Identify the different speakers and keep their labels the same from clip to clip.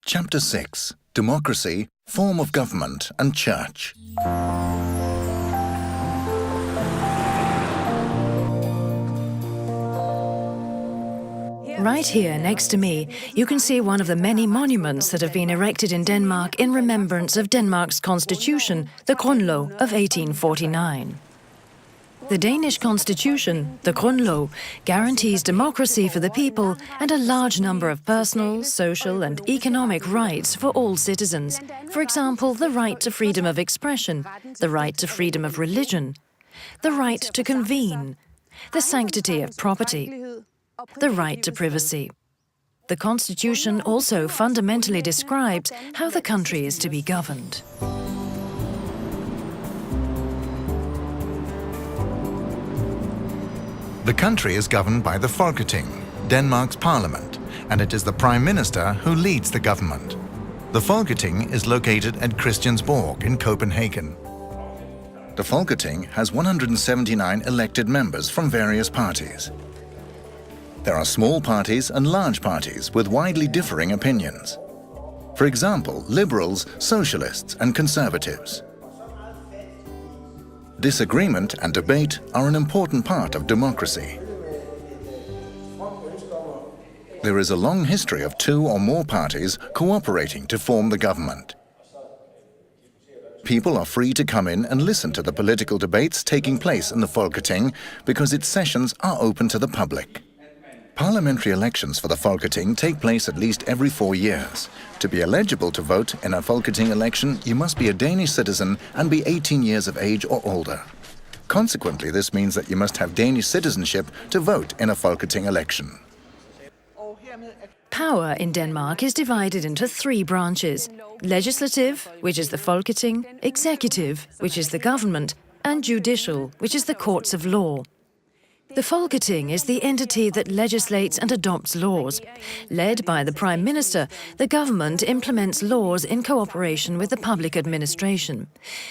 Speaker 1: Chapter 6. Democracy, Form of Government and Church.
Speaker 2: Right here next to me, you can see one of the many monuments that have been erected in Denmark in remembrance of Denmark's constitution, the Grundlov of 1849. The Danish constitution, the Grundlov, guarantees democracy for the people and a large number of personal, social and economic rights for all citizens. For example, the right to freedom of expression, the right to freedom of religion, the right to convene, the sanctity of property, the right to privacy. The Constitution also fundamentally describes how the country is to be governed.
Speaker 1: The country is governed by the Folketing, Denmark's parliament, and it is the Prime Minister who leads the government. The Folketing is located at Christiansborg in Copenhagen. The Folketing has 179 elected members from various parties. There are small parties and large parties with widely differing opinions. For example, liberals, socialists and conservatives. Disagreement and debate are an important part of democracy. There is a long history of two or more parties cooperating to form the government. People are free to come in and listen to the political debates taking place in the Folketing because its sessions are open to the public. Parliamentary elections for the Folketing take place at least every 4 years. To be eligible to vote in a Folketing election, you must be a Danish citizen and be 18 years of age or older. Consequently, this means that you must have Danish citizenship to vote in a Folketing election.
Speaker 2: Power in Denmark is divided into 3 branches: legislative, which is the Folketing, executive, which is the government, and judicial, which is the courts of law. The Folketing is the entity that legislates and adopts laws. Led by the Prime Minister, the government implements laws in cooperation with the public administration.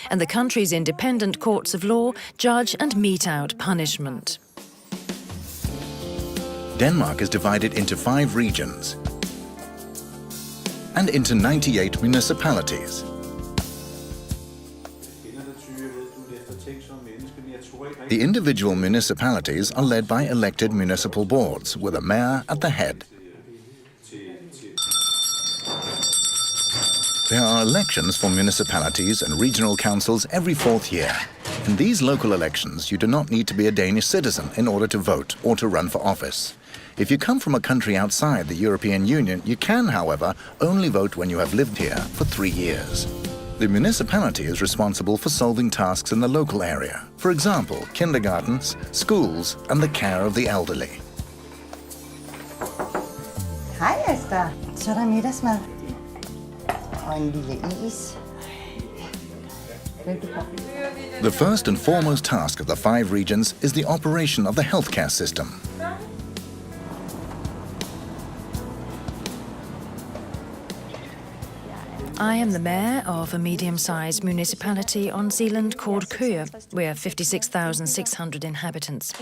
Speaker 2: And the country's independent courts of law judge and mete out punishment.
Speaker 1: Denmark is divided into 5 regions and into 98 municipalities. The individual municipalities are led by elected municipal boards with a mayor at the head. There are elections for municipalities and regional councils every 4th year. In these local elections, you do not need to be a Danish citizen in order to vote or to run for office. If you come from a country outside the European Union, you can, however, only vote when you have lived here for 3 years. The municipality is responsible for solving tasks in the local area. For example, kindergartens, schools, and the care of the elderly.
Speaker 3: Hej Esther. Så er der middagsmad. Og en lille is. Velbekomme.
Speaker 1: The first and foremost task of the 5 regions is the operation of the healthcare system.
Speaker 2: I am the mayor of a medium-sized municipality on Zealand called Køge. We have 56,600 inhabitants.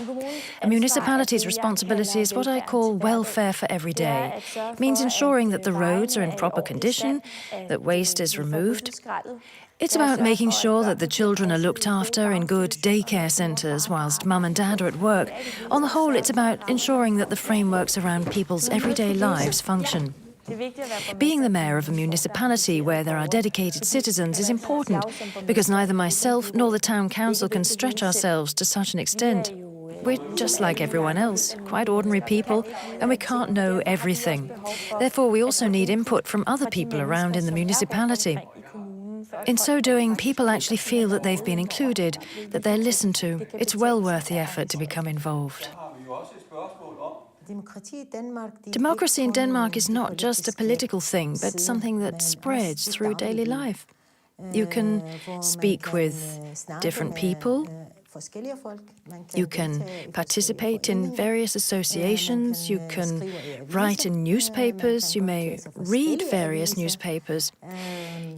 Speaker 2: A municipality's responsibility is what I call welfare for every day. It means ensuring that the roads are in proper condition, that waste is removed. It's about making sure that the children are looked after in good daycare centres whilst mum and dad are at work. On the whole, it's about ensuring that the frameworks around people's everyday lives function. Being the mayor of a municipality where there are dedicated citizens is important because neither myself nor the town council can stretch ourselves to such an extent. We're just like everyone else, quite ordinary people, and we can't know everything. Therefore, we also need input from other people around in the municipality. In so doing, people actually feel that they've been included, that they're listened to. It's well worth the effort to become involved. Democracy in Denmark is not just a political thing, but something that spreads through daily life. You can speak with different people. You can participate in various associations. You can write in newspapers. You may read various newspapers.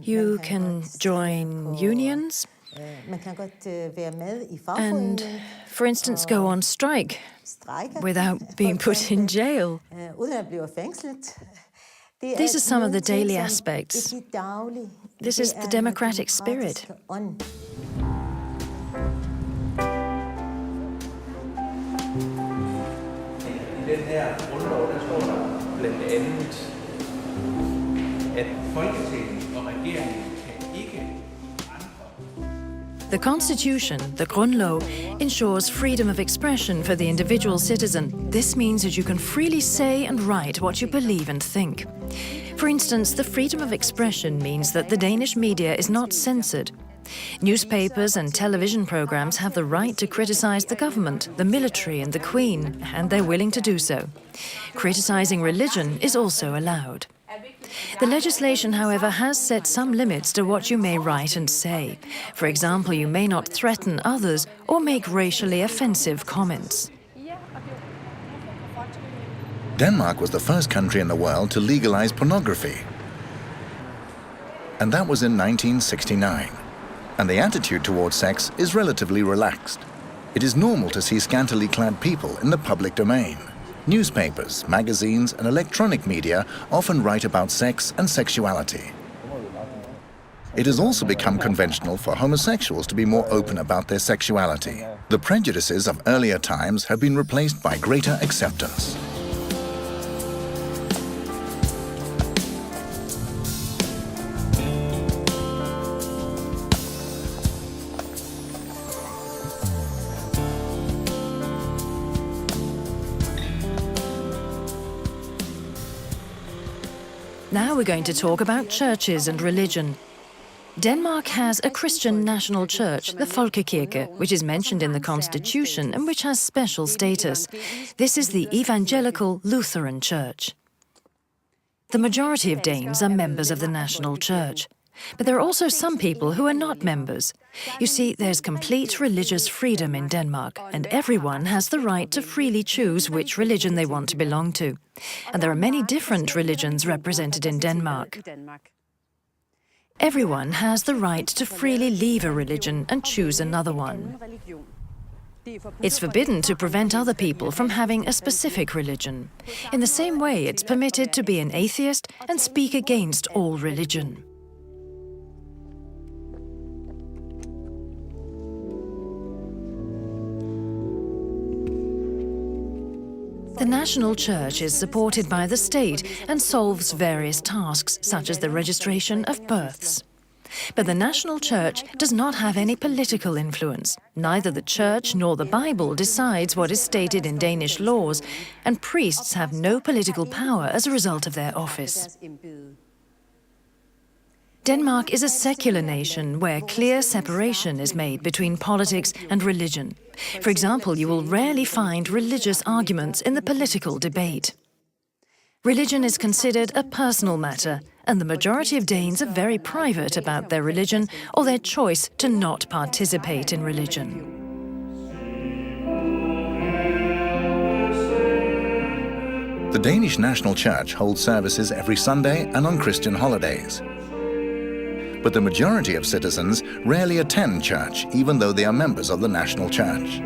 Speaker 2: You can join unions. And, for instance, go on strike without being put in jail. These are some of the daily aspects. This is the democratic spirit.
Speaker 4: I den her grundlov, der står der blandt andet, at Folketinget og regeringen kan ikke
Speaker 2: The Constitution, the Grundlov, ensures freedom of expression for the individual citizen. This means that you can freely say and write what you believe and think. For instance, the freedom of expression means that the Danish media is not censored. Newspapers and television programs have the right to criticize the government, the military and the Queen, and they're willing to do so. Criticizing religion is also allowed. The legislation, however, has set some limits to what you may write and say. For example, you may not threaten others or make racially offensive comments.
Speaker 1: Denmark was the first country in the world to legalize pornography. And that was in 1969. And the attitude towards sex is relatively relaxed. It is normal to see scantily clad people in the public domain. Newspapers, magazines, and electronic media often write about sex and sexuality. It has also become conventional for homosexuals to be more open about their sexuality. The prejudices of earlier times have been replaced by greater acceptance.
Speaker 2: Now we're going to talk about churches and religion. Denmark has a Christian national church, the Folkekirke, which is mentioned in the constitution and which has special status. This is the evangelical Lutheran church. The majority of Danes are members of the national church. But there are also some people who are not members. You see, there's complete religious freedom in Denmark, and everyone has the right to freely choose which religion they want to belong to. And there are many different religions represented in Denmark. Everyone has the right to freely leave a religion and choose another one. It's forbidden to prevent other people from having a specific religion. In the same way, it's permitted to be an atheist and speak against all religion. The national church is supported by the state and solves various tasks, such as the registration of births. But the national church does not have any political influence. Neither the church nor the Bible decides what is stated in Danish laws, and priests have no political power as a result of their office. Denmark is a secular nation where clear separation is made between politics and religion. For example, you will rarely find religious arguments in the political debate. Religion is considered a personal matter, and the majority of Danes are very private about their religion or their choice to not participate in religion.
Speaker 1: The Danish National Church holds services every Sunday and on Christian holidays. But the majority of citizens rarely attend church, even though they are members of the national church.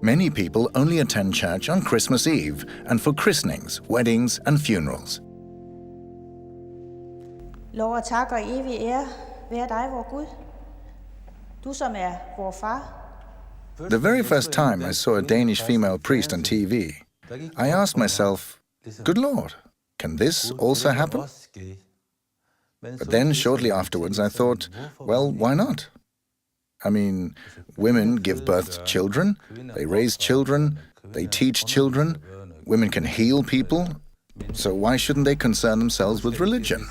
Speaker 1: Many people only attend church on Christmas Eve and for christenings, weddings and funerals.
Speaker 5: Lov og tak og evig ære være dig, vor Gud. Du som vor far.
Speaker 1: The very first time I saw a Danish female priest on TV, I asked myself, "Good Lord, can this also happen?" But then, shortly afterwards, I thought, well, why not? I mean, women give birth to children, they raise children, they teach children, women can heal people, so why shouldn't they concern themselves with religion?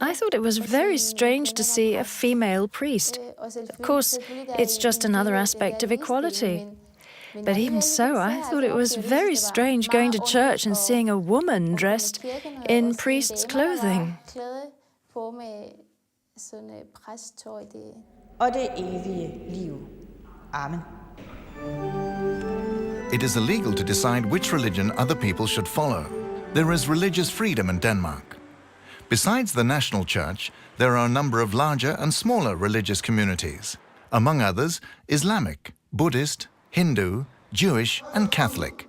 Speaker 2: I thought it was very strange to see a female priest. Of course, it's just another aspect of equality. But even so, I thought it was very strange going to church and seeing a woman dressed in priest's clothing.
Speaker 5: Og det evige liv. Amen.
Speaker 1: It is illegal to decide which religion other people should follow. There is religious freedom in Denmark. Besides the national church, there are a number of larger and smaller religious communities. Among others, Islamic, Buddhist, Hindu, Jewish and Catholic.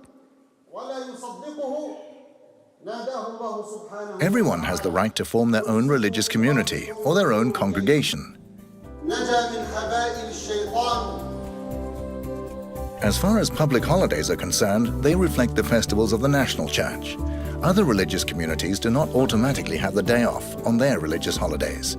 Speaker 1: Everyone has the right to form their own religious community or their own congregation. As far as public holidays are concerned, they reflect the festivals of the national church. Other religious communities do not automatically have the day off on their religious holidays.